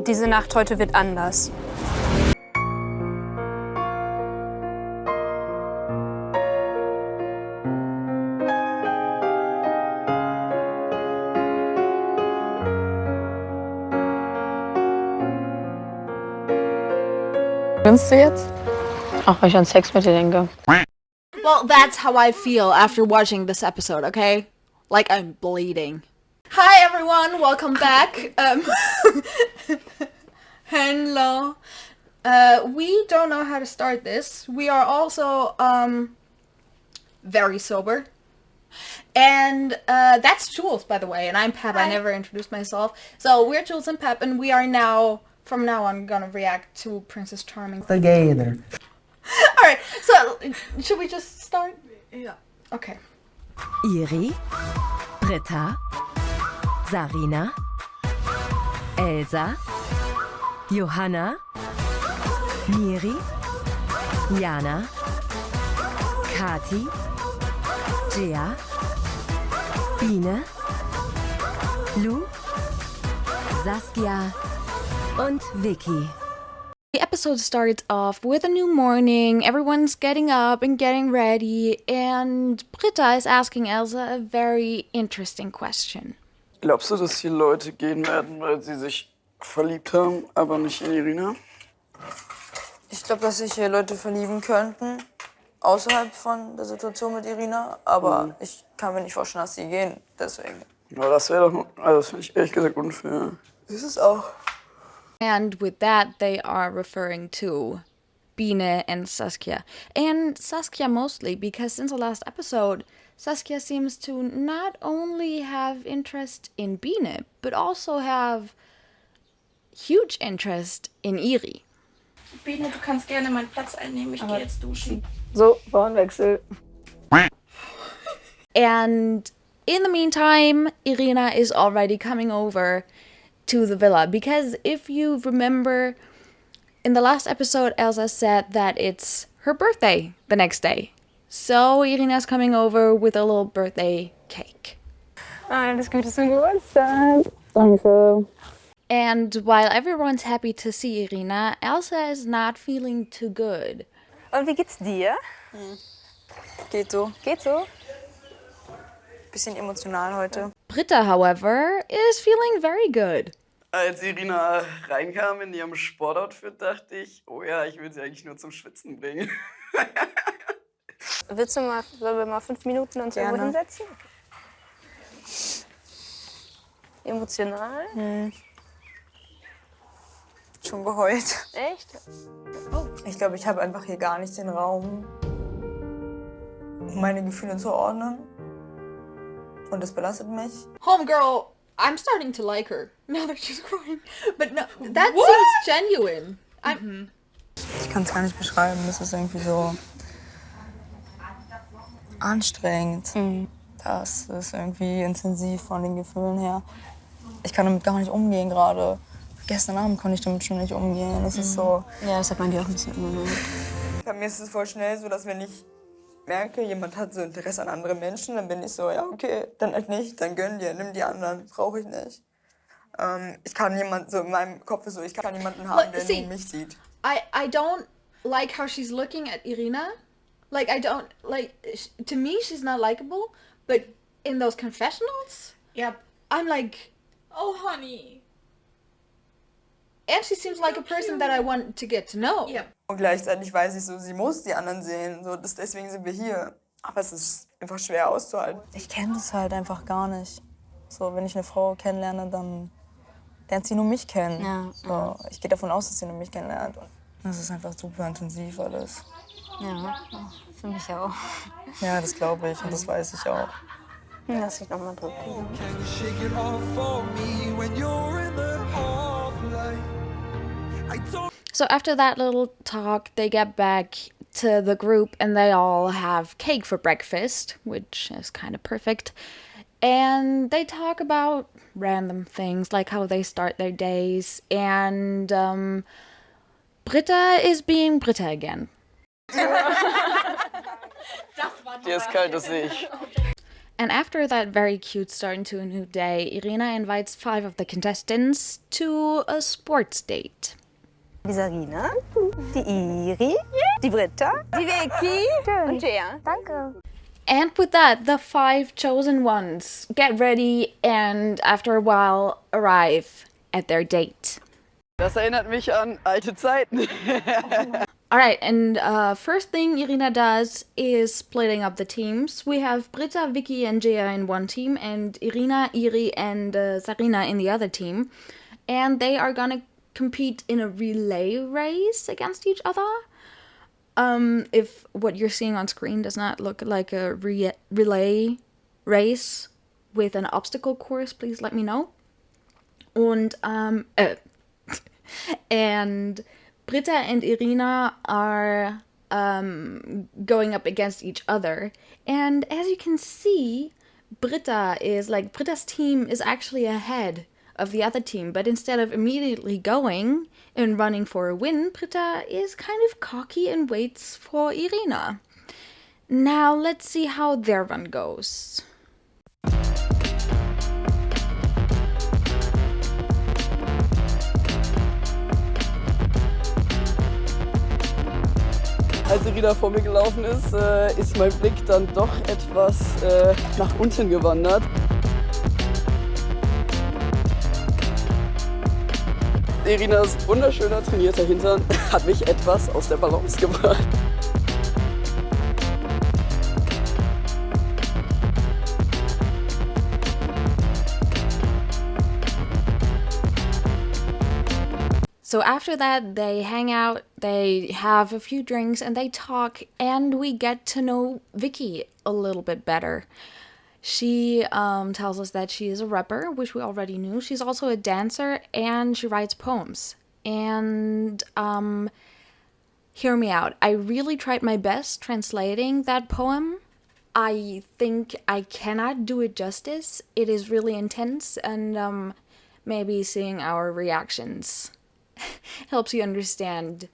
Diese Nacht heute wird anders. Grinst du jetzt? Auch weil ich an Sex mit dir denke. Well, that's how I feel after watching this episode, okay? Like I'm bleeding. Hi everyone, welcome back. Hello. We don't know how to start this. We are also very sober. And that's Jules, by the way, and I'm Pep. Hi. I never introduced myself. So we're Jules and Pep, and we are now, from now on, gonna react to Princess Charming. Together. Alright, so should we just start? Yeah. Okay. Iri, Britta, Sarina, Elsa, Johanna, Miri, Jana, Kati, Jea, Biene, Lou, Saskia und Vicki. The episode starts off with a new morning, everyone's getting up and getting ready, and Britta is asking Elsa a very interesting question. Glaubst du, dass hier Leute gehen werden, weil sie sich verliebt haben, aber nicht in Irina? Ich glaube, dass sich hier Leute verlieben könnten, außerhalb von der Situation mit Irina, aber ich kann mir nicht vorstellen, dass sie gehen, deswegen. Ja, das wäre doch, also das finde ich ehrlich gesagt unfair. Ist es auch. And with that, they are referring to Biene and Saskia. And Saskia mostly, because since the last episode, Saskia seems to not only have interest in Biene, but also have huge interest in Iri. Biene, du kannst gerne meinen Platz einnehmen, ich gehe jetzt duschen. So, Frauenwechsel. And in the meantime, Irina is already coming over to the villa, because if you remember, in the last episode, Elsa said that it's her birthday the next day. So Irina's coming over with a little birthday cake. Alles Gute zum Geburtstag. Danke. And while everyone's happy to see Irina, Elsa is not feeling too good. Und wie geht's dir? Geht so. Geht so? Bisschen emotional heute. Britta, however, is feeling very good. Als Irina reinkam in ihrem Sportoutfit, dachte ich, oh ja, ich will sie eigentlich nur zum Schwitzen bringen. Sollen wir mal 5 Minuten uns irgendwo hinsetzen? Emotional? Schon geheult. Echt? Ich glaube, ich habe einfach hier gar nicht den Raum, um meine Gefühle zu ordnen. Und das belastet mich. Homegirl, I'm starting to like her. Now that she's crying. But no, that seems genuine. Ich kann es gar nicht beschreiben. Es ist irgendwie so anstrengend. Das ist irgendwie intensiv von den Gefühlen her. Ich kann damit gar nicht umgehen gerade. Gestern Abend konnte ich damit schon nicht umgehen. Das ist so. Ja, das hat man dir auch ein bisschen immer. Bei mir ist es voll schnell so, dass wenn ich merke, jemand hat so Interesse an anderen Menschen, dann bin ich so, ja okay, dann halt nicht, dann gönn dir, nimm die anderen, brauche ich nicht. Ich kann jemanden, so in meinem Kopf ist so, ich kann jemanden haben, der nur mich sieht. I don't like how she's looking at Irina. Like, I don't, like, to me she's not likable, but in those confessionals, Yep. I'm like, Oh, honey. and she seems like a person that I want to get to know. Yep. Und gleichzeitig weiß ich so, sie muss die anderen sehen, so, deswegen sind wir hier. Aber es ist einfach schwer auszuhalten. Ich kenne das halt einfach gar nicht. So, wenn ich eine Frau kennenlerne, dann lernt sie nur mich kennen. Ja, so, ich gehe davon aus, dass sie nur mich kennenlernt. Und das ist einfach super intensiv alles. Ja, für mich auch. Ja, das glaube ich und das weiß ich auch. Lass ich nochmal drücken. So after that little talk, they get back to the group and they all have cake for breakfast, which is kind of perfect. And they talk about random things, like how they start their days. And Britta is being Britta again. Die ist kalt, das sehe ich. And after that very cute start into a new day, Irina invites 5 of the contestants to a sports date. Die Sarina, die Iri, die Britta, die Vicki und Gea. Danke. And with that, the 5 chosen ones get ready and after a while arrive at their date. Das erinnert mich an alte Zeiten. Alright, and first thing Irina does is splitting up the teams. We have Britta, Vicki, and Gea in one team, and Irina, Iri, and Sarina in the other team. And they are gonna compete in a relay race against each other. If what you're seeing on screen does not look like a relay race with an obstacle course, please let me know. And Britta and Irina are going up against each other. And as you can see, Britta's team is actually ahead of the other team, but instead of immediately going and running for a win, Britta is kind of cocky and waits for Irina. Now let's see how their run goes. Als Irina vor mir gelaufen ist, ist mein Blick dann doch etwas nach unten gewandert. Irinas wunderschöner trainierter Hintern hat mich etwas aus der Balance gebracht. So after that, they hang out, they have a few drinks, and they talk, and we get to know Vicki a little bit better. She tells us that she is a rapper, which we already knew. She's also a dancer, and she writes poems. And hear me out. I really tried my best translating that poem. I think I cannot do it justice. It is really intense, and maybe seeing our reactions helps you understand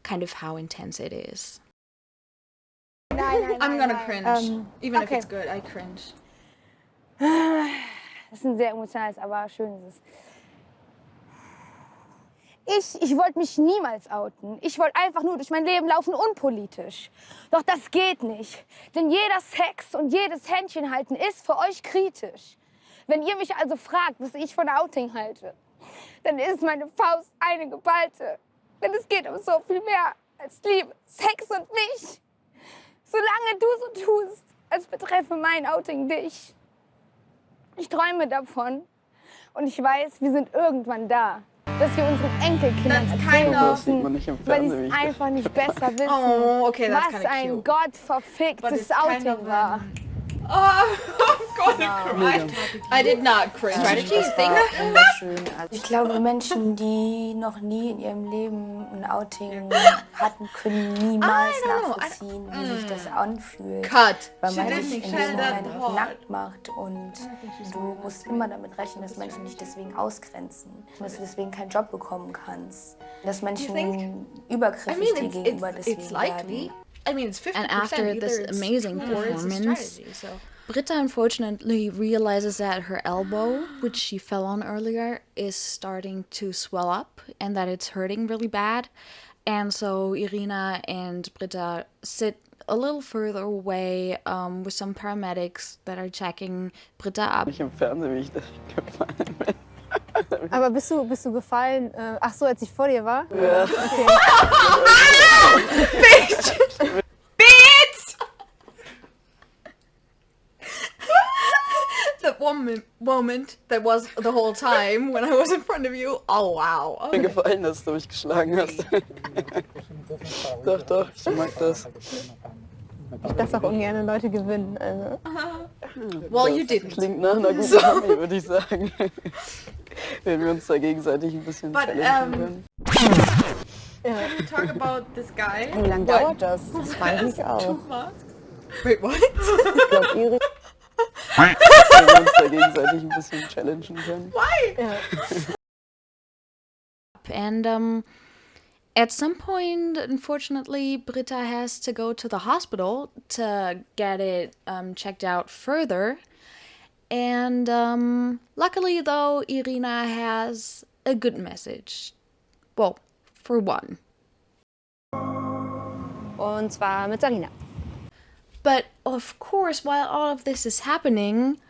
kind of how intense it is. I'm gonna cringe. Even if it's good, I cringe. Das ist ein sehr emotionales, aber schönes. Ich wollte mich niemals outen. Ich wollte einfach nur durch mein Leben laufen, unpolitisch. Doch das geht nicht. Denn jeder Sex und jedes Händchenhalten ist für euch kritisch. Wenn ihr mich also fragt, was ich von Outing halte, dann ist meine Faust eine geballte. Denn es geht um so viel mehr als Liebe, Sex und mich. Solange du so tust, als betreffe mein Outing dich. Ich träume davon und ich weiß, wir sind irgendwann da. Dass wir unseren Enkelkindern erzählen müssen, weil sie es einfach nicht besser wissen, was ein gottverficktes Outing war. Oh, I'm gonna cry. I did not cringe. Ich glaube, Menschen, die noch nie in ihrem Leben ein Outing hatten, können niemals nachvollziehen, wie sich das anfühlt. Weil man sich in dem Moment nackt macht und du musst immer damit rechnen, dass Menschen dich deswegen ausgrenzen. Dass du deswegen keinen Job bekommen kannst. Dass Menschen übergriffig dir gegenüber deswegen werden. And after this amazing performance, Britta unfortunately realizes that her elbow, which she fell on earlier, is starting to swell up and that it's hurting really bad. And so Irina and Britta sit a little further away with some paramedics that are checking Britta up. Ich im Fernsehen, wie ich da gefallen bin. Aber bist du gefallen? Ach so, als ich vor dir war? Ja. Okay. Bitch! That one moment that was the whole time when I was in front of you. Oh, wow. Mir gefallen, dass du mich geschlagen hast. Doch, ich mag das. Ich lasse auch ungern Leute gewinnen. Also. Well, you didn't. Klingt nach einer guten Hobby, würde ich sagen. Wenn wir uns da gegenseitig ein bisschen challengen können. Can we talk about this guy? Wie lange dauert das? Das frage ich auch. Wait, what? Ich glaube, Iri... Wenn wir uns da gegenseitig ein bisschen challengen können. Why? Ja. And At some point, unfortunately, Britta has to go to the hospital to get it checked out further. And luckily, though, Irina has a good message. Well, for one. Und zwar mit Sarina. But of course, while all of this is happening,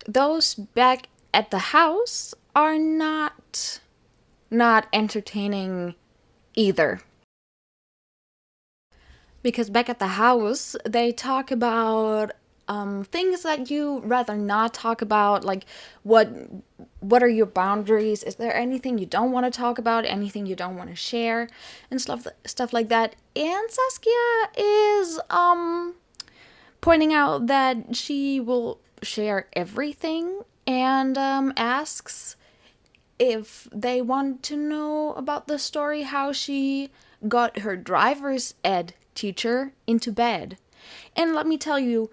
those back at the house are not entertaining either. Because back at the house, they talk about things that you rather not talk about, like what are your boundaries? Is there anything you don't want to talk about? Anything you don't want to share? And stuff like that. And Saskia is pointing out that she will share everything and asks if they want to know about the story how she got her driver's ed teacher into bed. And let me tell you,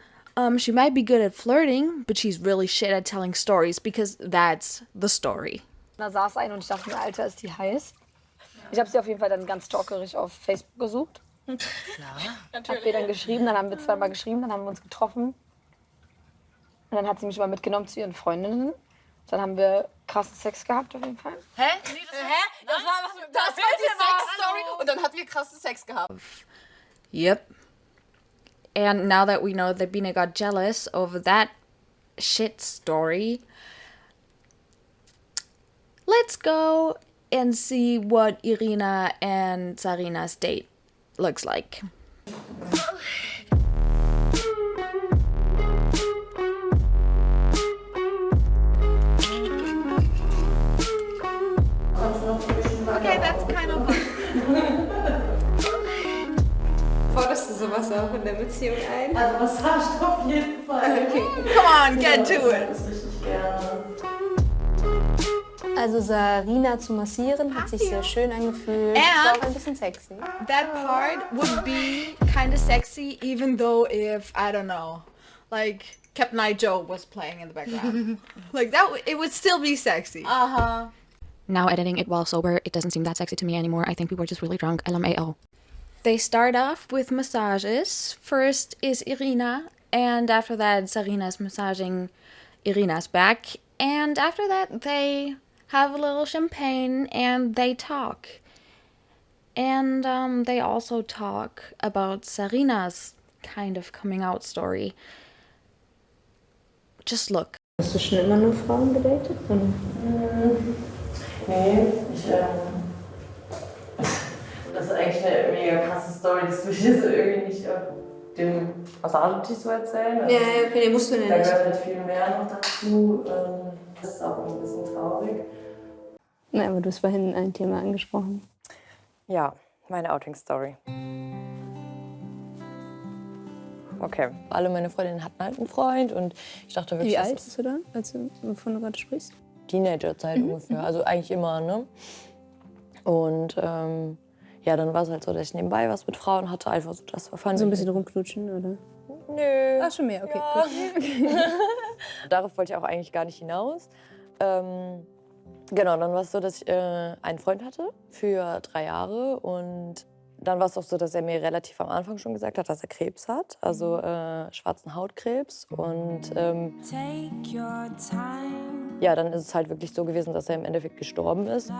she might be good at flirting, but she's really shit at telling stories because that's the story. Da saß eine und ich dachte mir, Alter, ist die heiß? Ich habe sie auf jeden Fall dann ganz stalkerig auf Facebook gesucht. Hab ihr dann geschrieben, dann haben wir zweimal geschrieben, dann haben wir uns getroffen. Und dann hat sie mich mal mitgenommen zu ihren Freundinnen. Dann haben wir krassen Sex gehabt auf jeden Fall. Hä? Das war die Sex-Story und dann hatten wir krassen Sex gehabt. Yep. And now that we know that Biene got jealous over that shit story, let's go and see what Irina and Sarina's date looks like. Okay, that's kind of Forderst du sowas auch in der Beziehung ein? Also Massage auf jeden Fall. Okay. Come on, get to it. Das richtig gerne. Also Sarina zu massieren hat sich sehr schön angefühlt. War auch ein bisschen sexy. That part would be kind of sexy, even though if, I don't know, like Captain Eye Joe was playing in the background. Like that, it would still be sexy. Now editing it while sober, it doesn't seem that sexy to me anymore. I think we were just really drunk. LMAO. They start off with massages. First is Irina, and after that, Sarina's massaging Irina's back. And after that, they have a little champagne and they talk. And they also talk about Sarina's kind of coming out story. Just look. Hast du schon immer nur Frauen gedatet? Nee, das ist eigentlich eine mega krasse Story, das will ich jetzt irgendwie nicht auf dem Massagetisch so erzählen. Also Ja, okay, den musst du nicht. Da gehört halt viel mehr noch dazu. Das ist auch ein bisschen traurig. Na, aber du hast vorhin ein Thema angesprochen. Ja, meine Outing-Story. Okay, alle meine Freundinnen hatten halt einen Freund und ich dachte wirklich... Wie alt bist du da, wovon du gerade sprichst? Teenagerzeit ungefähr, also eigentlich immer, ne? Und ja, dann war es halt so, dass ich nebenbei was mit Frauen hatte, einfach so, das war fun. So ein bisschen rumknutschen, oder? Nö. Ach, schon mehr, okay. Ja. Okay. Darauf wollte ich auch eigentlich gar nicht hinaus. Genau, dann war es so, dass ich einen Freund hatte für 3 Jahre und dann war es auch so, dass er mir relativ am Anfang schon gesagt hat, dass er Krebs hat, also schwarzen Hautkrebs und ja, dann ist es halt wirklich so gewesen, dass er im Endeffekt gestorben ist.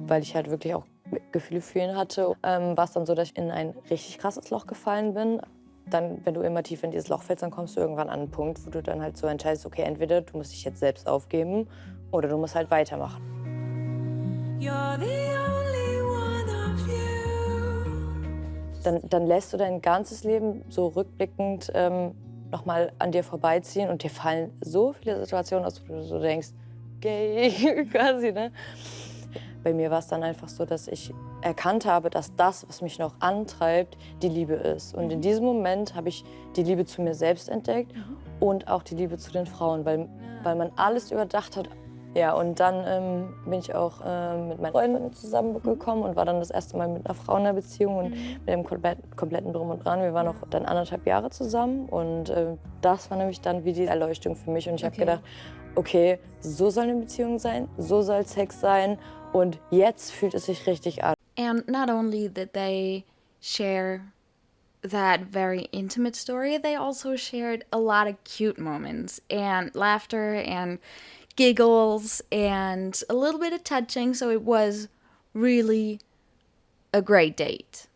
Weil ich halt wirklich auch Gefühle für ihn hatte, war es dann so, dass ich in ein richtig krasses Loch gefallen bin. Dann, wenn du immer tiefer in dieses Loch fällst, dann kommst du irgendwann an einen Punkt, wo du dann halt so entscheidest, okay, entweder du musst dich jetzt selbst aufgeben oder du musst halt weitermachen. Dann lässt du dein ganzes Leben so rückblickend nochmal an dir vorbeiziehen und dir fallen so viele Situationen aus, wo du so denkst, gay, quasi, ne? Bei mir war es dann einfach so, dass ich erkannt habe, dass das, was mich noch antreibt, die Liebe ist. Und in diesem Moment habe ich die Liebe zu mir selbst entdeckt und auch die Liebe zu den Frauen, weil man alles überdacht hat, Ja, und dann bin ich auch mit meinen Freunden zusammengekommen und war dann das erste Mal mit einer Frau in einer Beziehung und mit dem kompletten Drum und Dran. Wir waren auch dann 1,5 Jahre zusammen und das war nämlich dann wie die Erleuchtung für mich. Und ich habe gedacht, okay, so soll eine Beziehung sein, so soll Sex sein und jetzt fühlt es sich richtig an. And not only did they share that very intimate story, they also shared a lot of cute moments and laughter and giggles and a little bit of touching, so it was really a great date.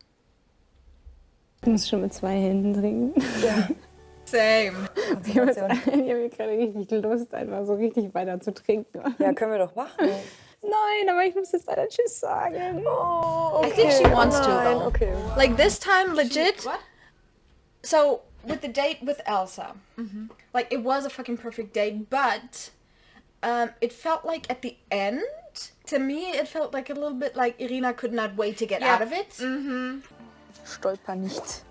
Ich muss schon mit 2 Händen trinken. Ja. Same. Ich habe gerade richtig Lust, einfach so richtig weiter zu trinken. Ja, können wir doch machen. Nein, aber ich muss jetzt leider Tschüss sagen. Oh, okay. I think she wants to, though. Okay. Like this time, legit. What? So, with the date with Elsa, like it was a fucking perfect date, but it felt like at the end, to me, it felt like a little bit like Irina could not wait to get out of it. Stolper nicht.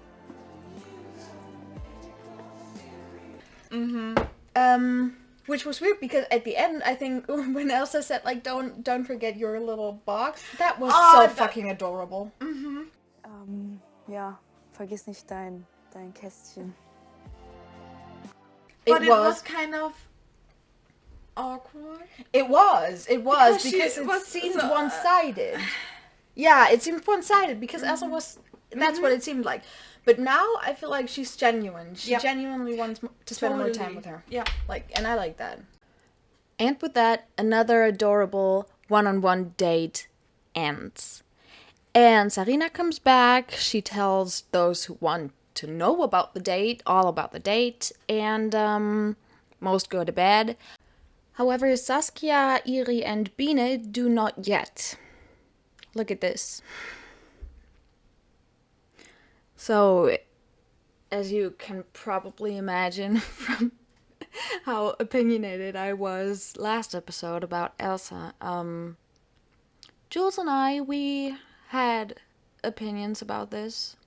Which was weird because at the end, I think when Elsa said like, "Don't forget your little box," that was so fucking adorable. Ja, vergiss nicht dein Kästchen. But it was kind of awkward. It was because it seemed one-sided. Yeah, it seemed one-sided because Elsa was. That's what it seemed like. But now I feel like she's genuine. She genuinely wants to spend more time with her. Yeah, and I like that. And with that, another adorable one-on-one date ends. And Sarina comes back. She tells those who want to know about the date, all about the date, and most go to bed. However, Saskia, Iri, and Biene do not yet. Look at this. So, as you can probably imagine from how opinionated I was last episode about Elsa, Jules and I, we had opinions about this.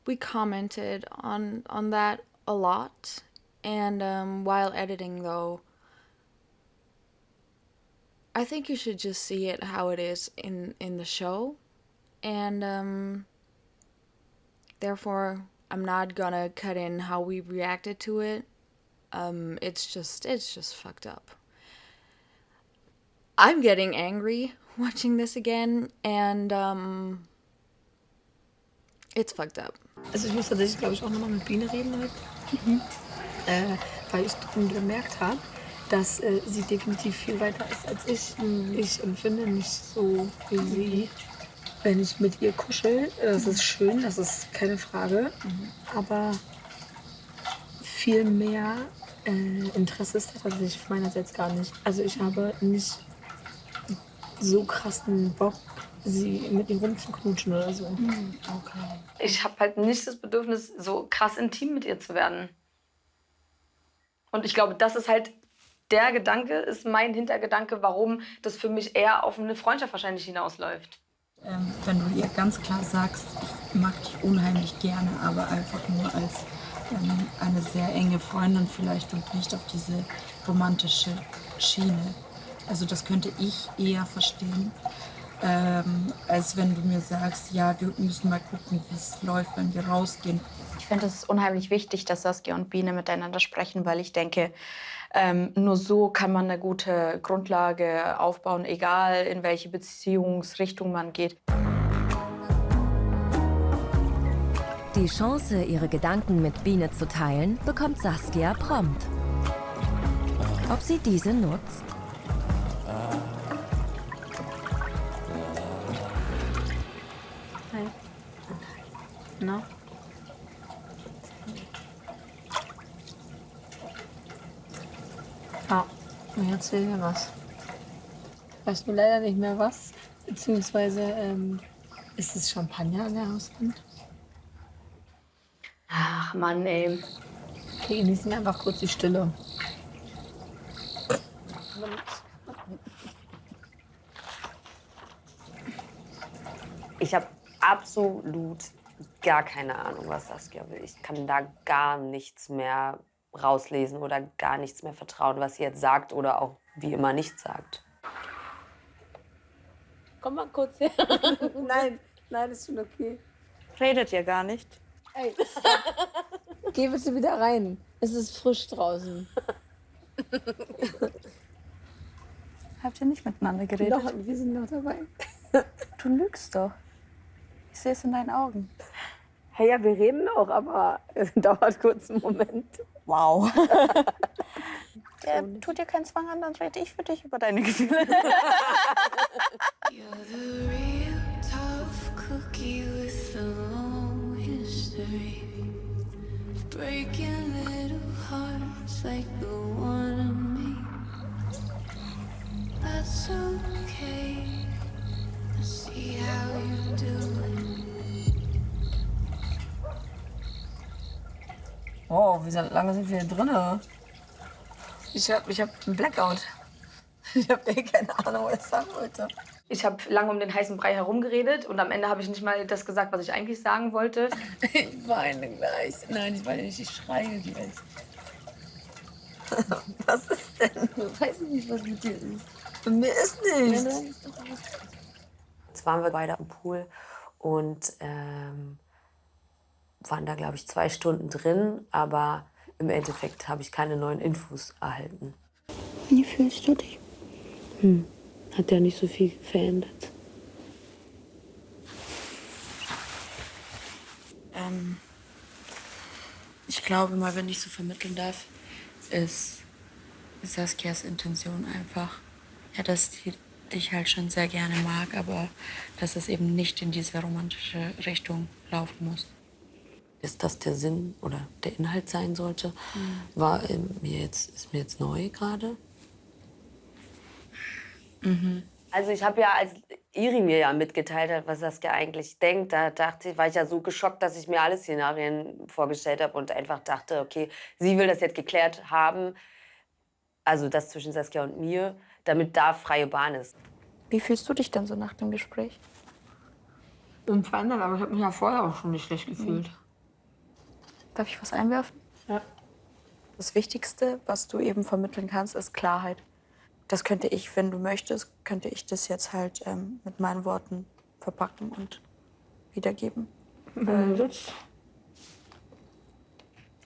We commented on that a lot, and while editing though, I think you should just see it how it is in the show, and therefore I'm not gonna cut in how we reacted to it. It's just fucked up. I'm getting angry watching this again, and it's fucked up. Also ich muss tatsächlich, glaube ich, auch nochmal mit Biene reden heute. Weil ich gemerkt habe, dass sie definitiv viel weiter ist als ich. Ich empfinde nicht so wie sie. Wenn ich mit ihr kuschel, das ist schön, das ist keine Frage. Aber viel mehr Interesse ist da tatsächlich meinerseits gar nicht. Also ich habe nicht so krassen Bock, sie mit ihr rumzuknutschen oder so. Okay. Ich habe halt nicht das Bedürfnis, so krass intim mit ihr zu werden. Und ich glaube, das ist halt der Gedanke, ist mein Hintergedanke, warum das für mich eher auf eine Freundschaft wahrscheinlich hinausläuft. Wenn du ihr ganz klar sagst, ich mag dich unheimlich gerne, aber einfach nur als eine sehr enge Freundin vielleicht und nicht auf diese romantische Schiene. Also das könnte ich eher verstehen, als wenn du mir sagst, ja, wir müssen mal gucken, wie es läuft, wenn wir rausgehen. Ich finde es unheimlich wichtig, dass Saskia und Biene miteinander sprechen, weil ich denke, nur so kann man eine gute Grundlage aufbauen, egal in welche Beziehungsrichtung man geht. Die Chance, ihre Gedanken mit Biene zu teilen, bekommt Saskia prompt. Ob sie diese nutzt? Hi. No? Ja, mir erzähl mir was. Ich weiß nur leider nicht mehr was, beziehungsweise ist es Champagner an der Hauswand? Ach Mann, ey. Okay, genießen wir einfach kurz die Stille. Ich habe absolut gar keine Ahnung, was Saskia will. Ich kann da gar nichts mehr rauslesen oder gar nichts mehr vertrauen, was sie jetzt sagt oder auch wie immer nicht sagt. Komm mal kurz her. Nein, das ist schon okay. Redet ihr gar nicht? Ey, geh bitte wieder rein. Es ist frisch draußen. Habt ihr nicht miteinander geredet? Doch, wir sind noch dabei. Du lügst doch. Ich sehe es in deinen Augen. Hey, ja, wir reden noch, aber es dauert kurz einen Moment. Wow. Tut dir keinen Zwang an, dann rede ich für dich über deine Gefühle. Wow, wie lange sind wir drin? Ich hab einen Blackout. Ich hab keine Ahnung, was ich sagen wollte. Ich habe lange um den heißen Brei herumgeredet und am Ende habe ich nicht mal das gesagt, was ich eigentlich sagen wollte. Ich weine gleich. Nein, ich weine nicht, ich schreie gleich. Was ist denn? Ich weiß nicht, was mit dir ist. Mit mir ist nichts. Jetzt waren wir beide am Pool und waren da, glaube ich, 2 Stunden drin, aber im Endeffekt habe ich keine neuen Infos erhalten. Wie fühlst du dich? Hat ja nicht so viel verändert. Ich glaube mal, wenn ich so vermitteln darf, ist Saskias Intention einfach, ja, dass die dich halt schon sehr gerne mag, aber dass es eben nicht in diese romantische Richtung laufen muss. Ist das der Sinn oder der Inhalt sein sollte, ist mir jetzt neu gerade. Also ich habe ja, als Iri mir ja mitgeteilt hat, was Saskia eigentlich denkt, da war ich ja so geschockt, dass ich mir alle Szenarien vorgestellt habe und einfach dachte, okay, sie will das jetzt geklärt haben, also das zwischen Saskia und mir, damit da freie Bahn ist. Wie fühlst du dich denn so nach dem Gespräch? Verändert, aber ich habe mich ja vorher auch schon nicht schlecht gefühlt. Darf ich was einwerfen? Ja. Das Wichtigste, was du eben vermitteln kannst, ist Klarheit. Das könnte ich, wenn du möchtest, könnte ich das jetzt halt mit meinen Worten verpacken und wiedergeben.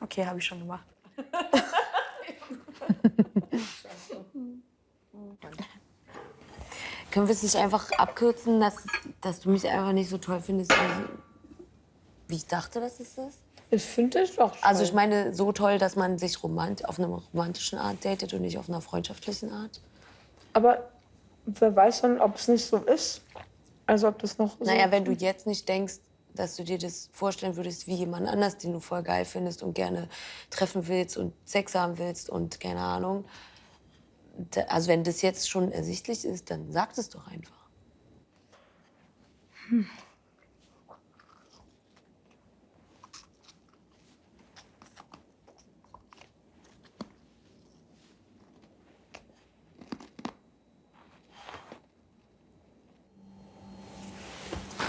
Okay, habe ich schon gemacht. Können wir es nicht einfach abkürzen, dass du mich einfach nicht so toll findest, wie ich dachte, dass es ist? Ich finde es doch toll. Also ich meine, so toll, dass man sich auf einer romantischen Art datet und nicht auf einer freundschaftlichen Art. Aber wer weiß dann, ob es nicht so ist? Also ob das noch so Naja, wenn du jetzt nicht denkst, dass du dir das vorstellen würdest wie jemand anders, den du voll geil findest und gerne treffen willst und Sex haben willst und keine Ahnung. Also wenn das jetzt schon ersichtlich ist, dann sag es doch einfach.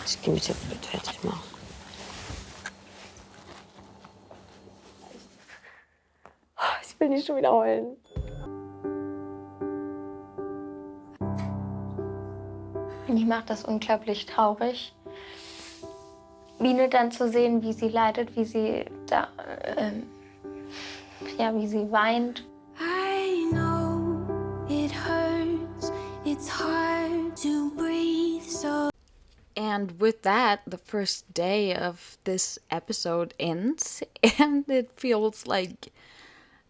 Ich gehe mich jetzt mit fertig machen. Ich will nicht schon wieder heulen. Mich macht das unglaublich traurig, Biene dann zu sehen, wie sie leidet, wie sie wie sie weint. I know it hurts, it's hard to breathe, so. And with that, the first day of this episode ends, and it feels like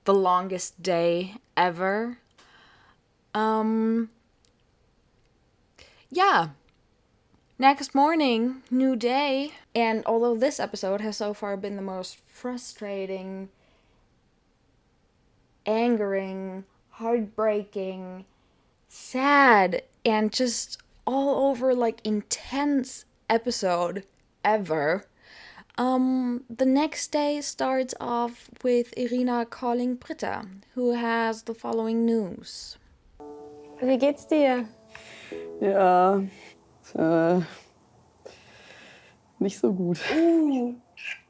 the longest day ever. Yeah. Next morning, new day. And although this episode has so far been the most frustrating, angering, heartbreaking, sad, and just all over like intense episode ever, the next day starts off with Irina calling Britta, who has the following news. Wie geht's dir? Ja, nicht so gut.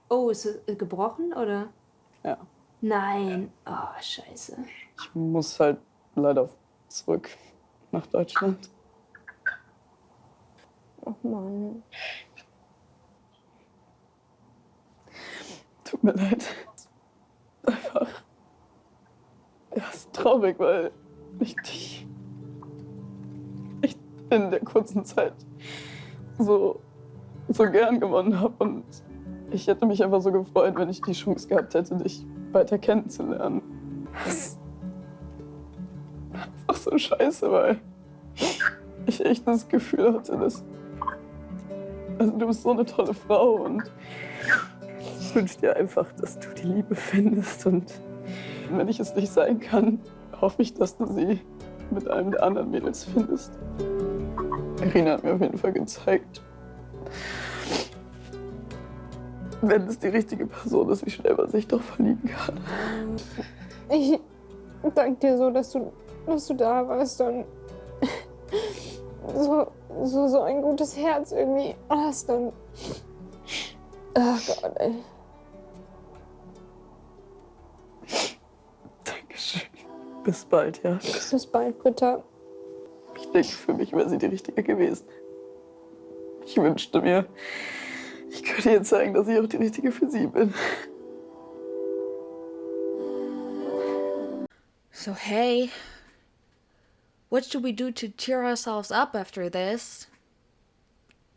Oh, ist es gebrochen oder? Ja. Nein. Oh, scheiße. Ich muss halt leider zurück nach Deutschland. Oh Mann. Tut mir leid. Einfach. Ja, es ist traurig, weil ich dich in der kurzen Zeit so gern gewonnen habe. Und ich hätte mich einfach so gefreut, wenn ich die Chance gehabt hätte, dich weiter kennenzulernen. Das ist einfach so scheiße, weil ich echt das Gefühl hatte, dass. Also, du bist so eine tolle Frau und ich wünsche dir einfach, dass du die Liebe findest. Und wenn ich es nicht sein kann, hoffe ich, dass du sie mit einem der anderen Mädels findest. Irina hat mir auf jeden Fall gezeigt, wenn es die richtige Person ist, wie schnell man sich doch verlieben kann. Ich danke dir so, dass du da warst und so ein gutes Herz irgendwie hast und oh Gott, ey. Dankeschön. Bis bald, ja. Bis bald, Britta. Ich denke, für mich wäre sie die Richtige gewesen. Ich wünschte mir, ich könnte ihr zeigen, dass ich auch die Richtige für sie bin. So hey, what should we do to cheer ourselves up after this?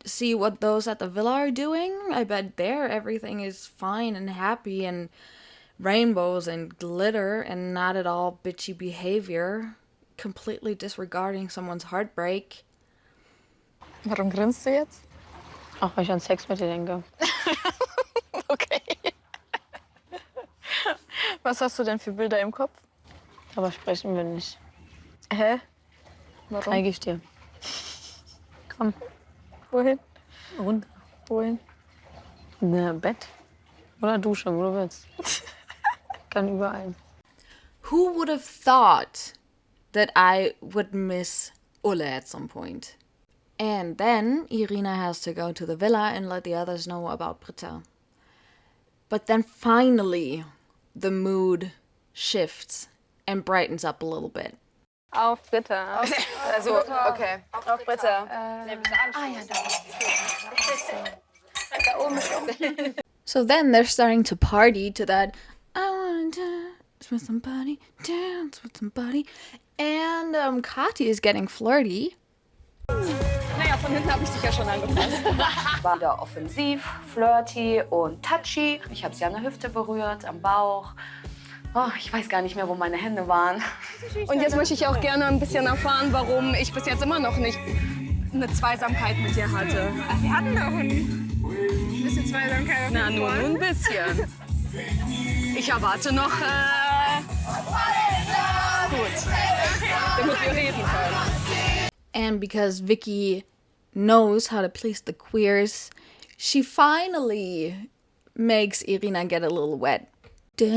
See what those at the villa are doing? I bet there everything is fine and happy and rainbows and glitter and not at all bitchy behavior, completely disregarding someone's heartbreak. Warum grinst du jetzt? Auch weil ich an Sex mit dir denke. Okay. Was hast du denn für Bilder im Kopf? Aber sprechen wir nicht. Hä? Warum? Zeige ich dir. Komm. Wohin? Runter. Wohin? Na, Bett. Oder Dusche, wo du willst. Kann überall. Who would have thought that I would miss Ulle at some point? And then Irina has to go to the villa and let the others know about Britta. But then finally the mood shifts and brightens up a little bit. Auf Britta. Also, okay. Auf Britta. Da oben ist So then they're starting to party to that I wanna dance with somebody, dance with somebody. And Kati is getting flirty. Naja, von hinten habe ich dich ja schon angefasst. War wieder offensiv, flirty und touchy. Ich habe sie an der Hüfte berührt, am Bauch. Oh, ich weiß gar nicht mehr, wo meine Hände waren. Und jetzt möchte ich auch gerne ein bisschen erfahren, warum ich bis jetzt immer noch nicht eine Zweisamkeit mit dir hatte. Wir hatten doch ein bisschen Zweisamkeit. Na, nur ein bisschen. Ich erwarte noch, gut, damit wir reden können. And because Vicki knows how to please the queers, she finally makes Irina get a little wet. Ich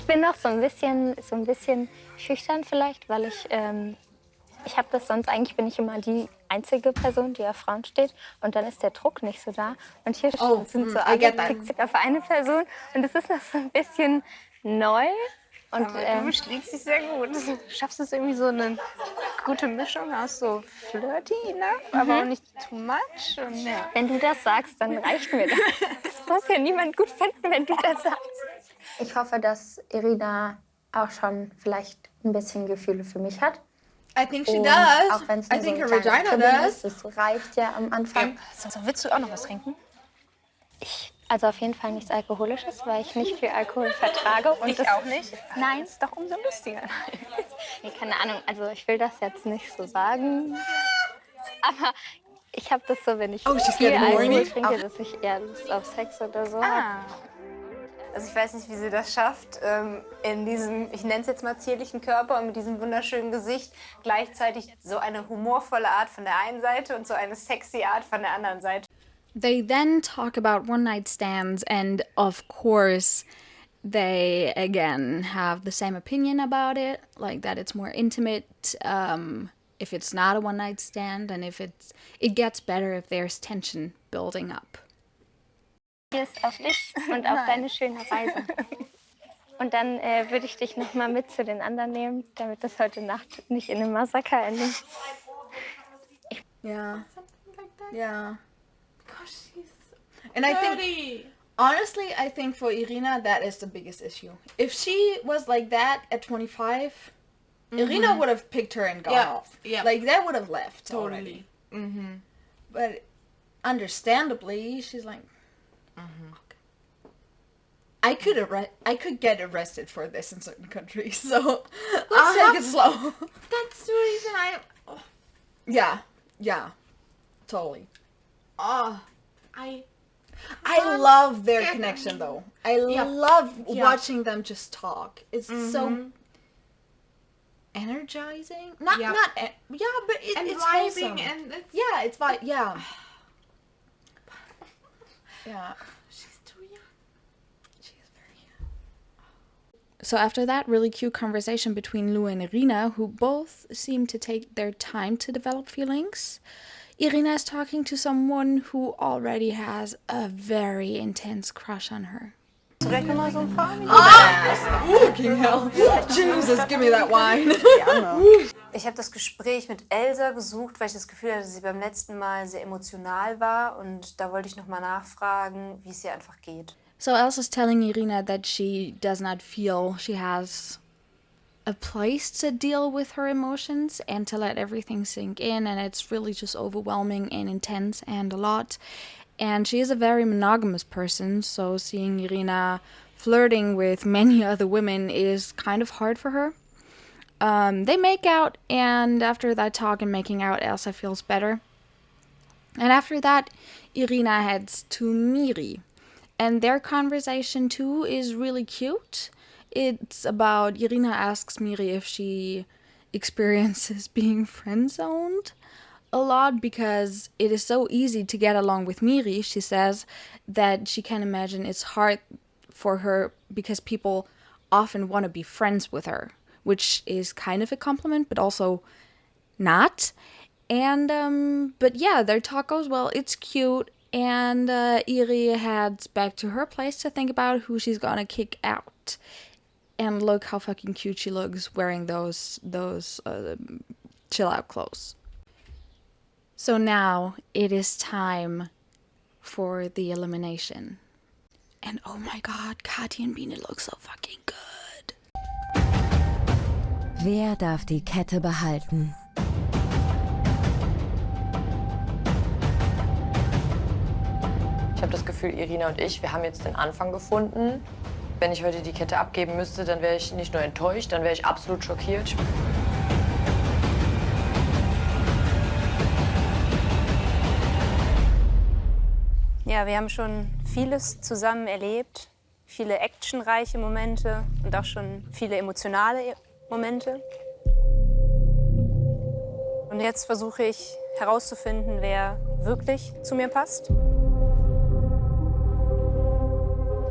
bin noch so ein bisschen schüchtern vielleicht, weil ich habe das sonst, eigentlich bin ich immer die einzige Person, die auf Frauen steht und dann ist der Druck nicht so da. Und hier sind so alle fixiert auf eine Person und das ist noch so ein bisschen neu. Und, du beschlägst dich sehr gut. Du schaffst es irgendwie so eine gute Mischung aus so flirty enough, aber auch nicht too much. Und, ja. Wenn du das sagst, dann reicht mir das. Das muss ja niemand gut finden, wenn du das sagst. Ich hoffe, dass Irina auch schon vielleicht ein bisschen Gefühle für mich hat. I think she Und does. Auch wenn es I nur think so her ein kleiner vagina Kribbeln does. ist, das reicht ja am Anfang. So, willst du auch noch was trinken? Also auf jeden Fall nichts Alkoholisches, weil ich nicht viel Alkohol vertrage. Und Ich das auch nicht. Nein. Das ist doch umso lustiger. Nee, keine Ahnung, also ich will das jetzt nicht so sagen. Aber ich habe das so, wenn ich Oh, she's viel getting Alkohol horny? trinke, dass ich eher Lust auf Sex oder so habe. Also ich weiß nicht, wie sie das schafft, in diesem, ich nenne es jetzt mal zierlichen Körper und mit diesem wunderschönen Gesicht gleichzeitig so eine humorvolle Art von der einen Seite und so eine sexy Art von der anderen Seite. They then talk about one-night stands, and of course, they again have the same opinion about it, like that it's more intimate if it's not a one-night stand and if it gets better if there's tension building up. Hier ist auf dich und auf deine schöne Reise. Und dann würde ich dich noch mal mit zu den anderen nehmen, damit das heute Nacht nicht in einem Massaker endet. Yeah. Yeah. And I think, honestly, I think for Irina, that is the biggest issue. If she was like that at 25, Irina would have picked her and gone off. Yeah. Like, that would have left Totally. already. But understandably, she's like, I could get arrested for this in certain countries, so let's take it slow. That's the reason Yeah, totally. I love their connection, though. I love watching them just talk. It's so energizing. But it's wholesome. And It's yeah. Yeah. She's too young. She is very young. So after that really cute conversation between Lou and Irina, who both seem to take their time to develop feelings, Irina is talking to someone who already has a very intense crush on her. Fucking hell. Jesus, give me that wine. Ich habe das Gespräch mit Elsa gesucht, weil ich das Gefühl hatte, dass sie beim letzten Mal sehr emotional war. Und da wollte ich nochmal nachfragen, wie es ihr einfach geht. So Elsa's telling Irina that she does not feel she has a place to deal with her emotions and to let everything sink in, and it's really just overwhelming and intense and a lot. And she is a very monogamous person, so seeing Irina flirting with many other women is kind of hard for her. They make out, and after that talk and making out, Elsa feels better. And after that, Irina heads to Miri. And their conversation, too, is really cute. It's about Irina asks Miri if she experiences being friend-zoned a lot because it is so easy to get along with Miri. She says that she can imagine it's hard for her because people often want to be friends with her, which is kind of a compliment, but also not. And, but yeah, their talk goes well. It's cute. And Iri heads back to her place to think about who she's gonna kick out. And look how fucking cute she looks wearing those chill out clothes. So now it is time for the elimination. And oh my god, Kathi and Biene look so fucking good. Wer darf die Kette behalten? Ich habe das Gefühl, Irina und ich, wir haben jetzt den Anfang gefunden. Wenn ich heute die Kette abgeben müsste, dann wäre ich nicht nur enttäuscht, dann wäre ich absolut schockiert. Ja, wir haben schon vieles zusammen erlebt, viele actionreiche Momente und auch schon viele emotionale Momente. Und jetzt versuche ich herauszufinden, wer wirklich zu mir passt.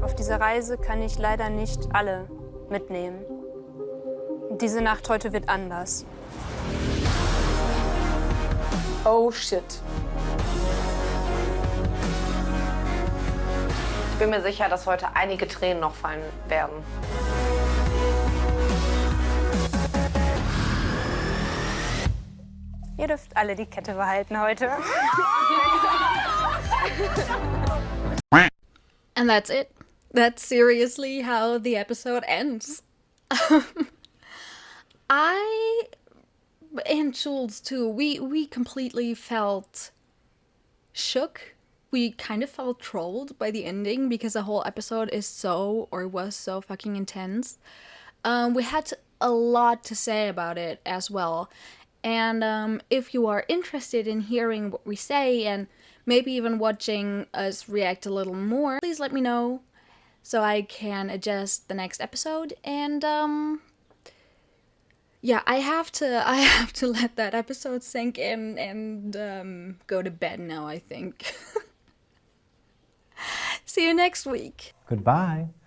Auf dieser Reise kann ich leider nicht alle mitnehmen. Diese Nacht heute wird anders. Oh shit. Ich bin mir sicher, dass heute einige Tränen noch fallen werden. Ihr dürft alle die Kette behalten heute. And that's it. That's seriously how the episode ends. I and Jules too, we completely felt shook. We kind of felt trolled by the ending because the whole episode was so fucking intense. We had a lot to say about it as well. And if you are interested in hearing what we say and maybe even watching us react a little more, please let me know so I can adjust the next episode. And yeah, I have to let that episode sink in and go to bed now, I think. See you next week. Goodbye.